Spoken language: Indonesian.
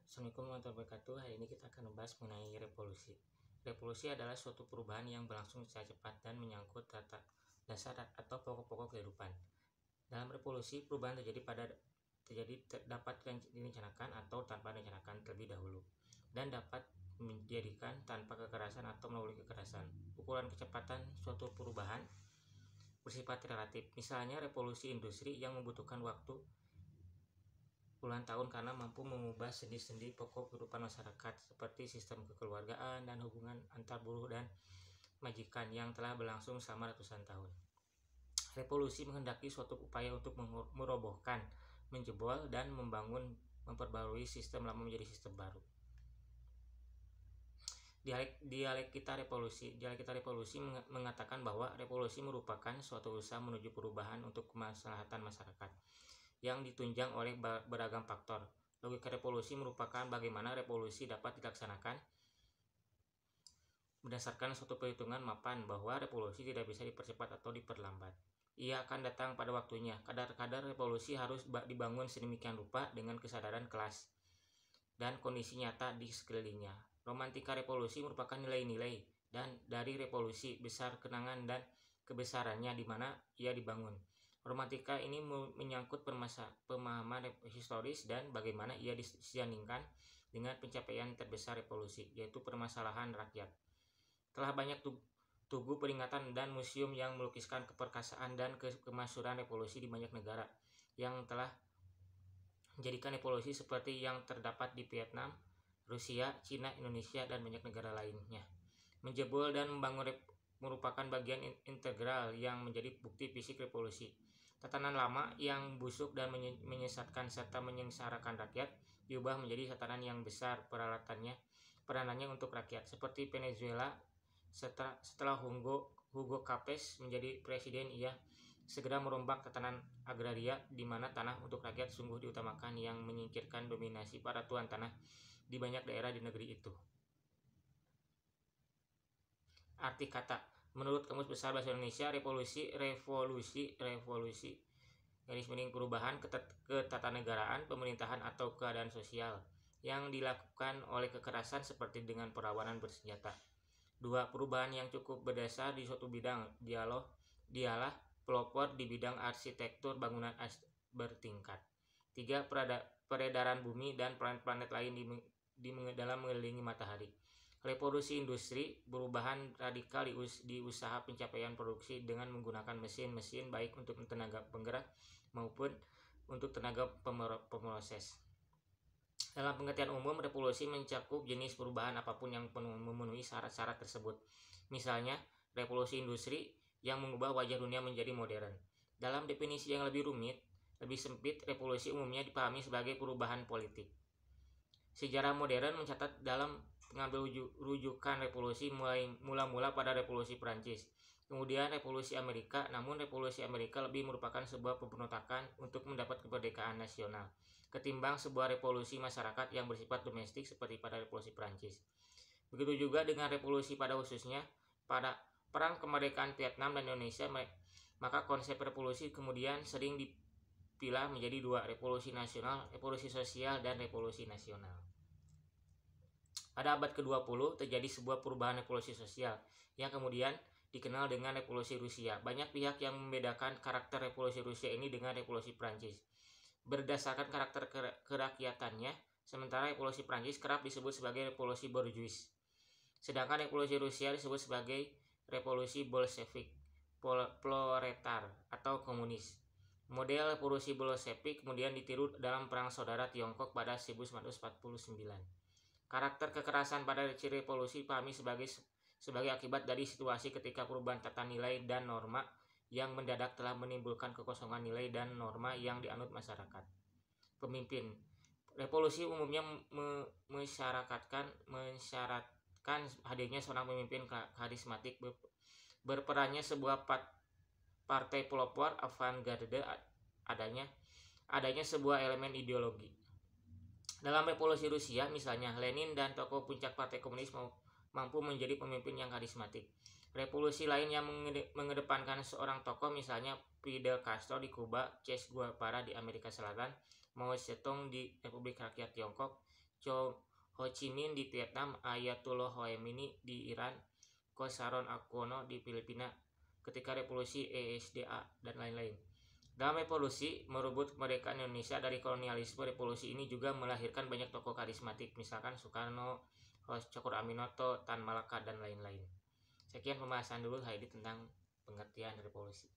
Assalamualaikum warahmatullahi wabarakatuh. Hari ini kita akan membahas mengenai revolusi. Revolusi adalah suatu perubahan yang berlangsung secara cepat dan menyangkut tata dasar atau pokok-pokok kehidupan. Dalam revolusi, perubahan dapat direncanakan atau tanpa direncanakan terlebih dahulu, dan dapat menjadikan tanpa kekerasan atau melalui kekerasan. Ukuran kecepatan suatu perubahan bersifat relatif. Misalnya revolusi industri yang membutuhkan waktu puluhan tahun karena mampu mengubah sendi-sendi pokok kehidupan masyarakat seperti sistem kekeluargaan dan hubungan antar buruh dan majikan yang telah berlangsung selama ratusan tahun. Revolusi menghendaki suatu upaya untuk merobohkan, menjebol, dan memperbarui sistem lama menjadi sistem baru. Dialektika revolusi mengatakan bahwa revolusi merupakan suatu usaha menuju perubahan untuk kemaslahatan masyarakat yang ditunjang oleh beragam faktor. Logika revolusi merupakan bagaimana revolusi dapat dilaksanakan berdasarkan suatu perhitungan mapan bahwa revolusi tidak bisa dipercepat atau diperlambat. Ia akan datang pada waktunya. Kadar-kadar revolusi harus dibangun sedemikian rupa dengan kesadaran kelas dan kondisi nyata di sekelilingnya. Romantika revolusi merupakan nilai-nilai dan dari revolusi besar kenangan dan kebesarannya di mana ia dibangun. Romantika ini menyangkut pemahaman historis dan bagaimana ia disandingkan dengan pencapaian terbesar revolusi, yaitu permasalahan rakyat. Telah banyak tugu peringatan dan museum yang melukiskan keperkasaan dan kemasyhuran revolusi di banyak negara yang telah menjadikan revolusi seperti yang terdapat di Vietnam, Rusia, Cina, Indonesia, dan banyak negara lainnya. Menjebol dan membangun merupakan bagian integral yang menjadi bukti fisik revolusi. Tatanan lama yang busuk dan menyesatkan serta menyengsarakan rakyat diubah menjadi tatanan yang besar peranannya untuk rakyat. Seperti Venezuela, setelah Hugo Chavez menjadi presiden, ia segera merombak tatanan agraria di mana tanah untuk rakyat sungguh diutamakan yang menyingkirkan dominasi para tuan tanah di banyak daerah di negeri itu. Arti kata. Menurut Kamus Besar Bahasa Indonesia, revolusi perubahan ketatanegaraan, pemerintahan atau keadaan sosial yang dilakukan oleh kekerasan seperti dengan perlawanan bersenjata. 2. Perubahan yang cukup berdasar di suatu bidang. Dialah pelopor di bidang arsitektur bangunan bertingkat. 3. Peredaran bumi dan planet-planet lain dalam mengelilingi matahari. Revolusi industri, perubahan radikal di usaha pencapaian produksi dengan menggunakan mesin-mesin baik untuk tenaga penggerak maupun untuk tenaga pemroses. Dalam pengertian umum, revolusi mencakup jenis perubahan apapun yang memenuhi syarat-syarat tersebut. Misalnya, revolusi industri yang mengubah wajah dunia menjadi modern. Dalam definisi yang lebih sempit, revolusi umumnya dipahami sebagai perubahan politik. Sejarah modern mencatat dalam pengambil rujukan revolusi mula-mula pada revolusi Prancis, kemudian revolusi Amerika, namun revolusi Amerika lebih merupakan sebuah pemberontakan untuk mendapat kemerdekaan nasional ketimbang sebuah revolusi masyarakat yang bersifat domestik seperti pada revolusi Prancis. Begitu juga dengan revolusi pada khususnya pada perang kemerdekaan Vietnam dan Indonesia, maka konsep revolusi kemudian sering dipilah menjadi dua, revolusi nasional, revolusi sosial, dan revolusi nasional. Pada abad ke-20 terjadi sebuah perubahan revolusi sosial yang kemudian dikenal dengan revolusi Rusia. Banyak pihak yang membedakan karakter revolusi Rusia ini dengan revolusi Prancis berdasarkan karakter kerakyatannya, sementara revolusi Prancis kerap disebut sebagai revolusi bourgeois, sedangkan revolusi Rusia disebut sebagai revolusi bolshevik, proletar atau komunis. Model revolusi bolshevik kemudian ditiru dalam Perang Saudara Tiongkok pada 1949. Karakter kekerasan pada ciri revolusi dipahami sebagai akibat dari situasi ketika perubahan tata nilai dan norma yang mendadak telah menimbulkan kekosongan nilai dan norma yang dianut masyarakat. Pemimpin. Revolusi umumnya mensyaratkan hadirnya seorang pemimpin karismatik, berperannya sebuah partai pelopor avant-garde, adanya sebuah elemen ideologi. Dalam revolusi Rusia, misalnya, Lenin dan tokoh puncak Partai Komunis mampu menjadi pemimpin yang karismatik. Revolusi lain yang mengedepankan seorang tokoh, misalnya Fidel Castro di Kuba, Che Guevara di Amerika Selatan, Mao Zedong di Republik Rakyat Tiongkok, Ho Chi Minh di Vietnam, Ayatollah Khomeini di Iran, Kosaron Aquino di Filipina ketika revolusi ESDA, dan lain-lain. Dalam revolusi merebut kemerdekaan Indonesia dari kolonialisme, revolusi ini juga melahirkan banyak tokoh karismatik, misalkan Soekarno, Cokro Aminoto, Tan Malaka, dan lain-lain. Sekian pembahasan dulu Heidi tentang pengertian revolusi.